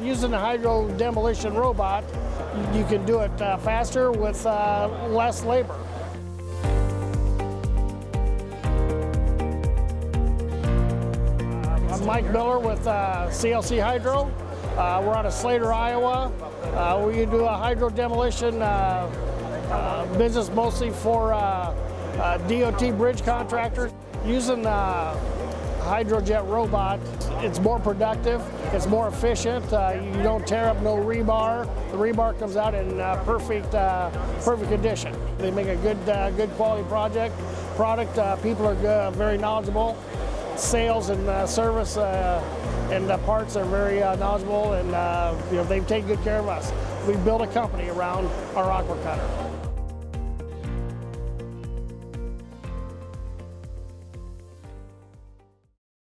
Using the hydro demolition robot, you can do it faster with less labor. I'm Mike Miller with CLC Hydro. We're out of Slater, Iowa. We do a hydro demolition business mostly for DOT bridge contractors. Using Hydrojet robot, it's more productive, it's more efficient. You don't tear up no rebar. The rebar comes out in perfect condition. They make a good quality product. People are very knowledgeable. Sales and service and parts are very knowledgeable, and they've taken good care of us. We built a company around our aqua cutter.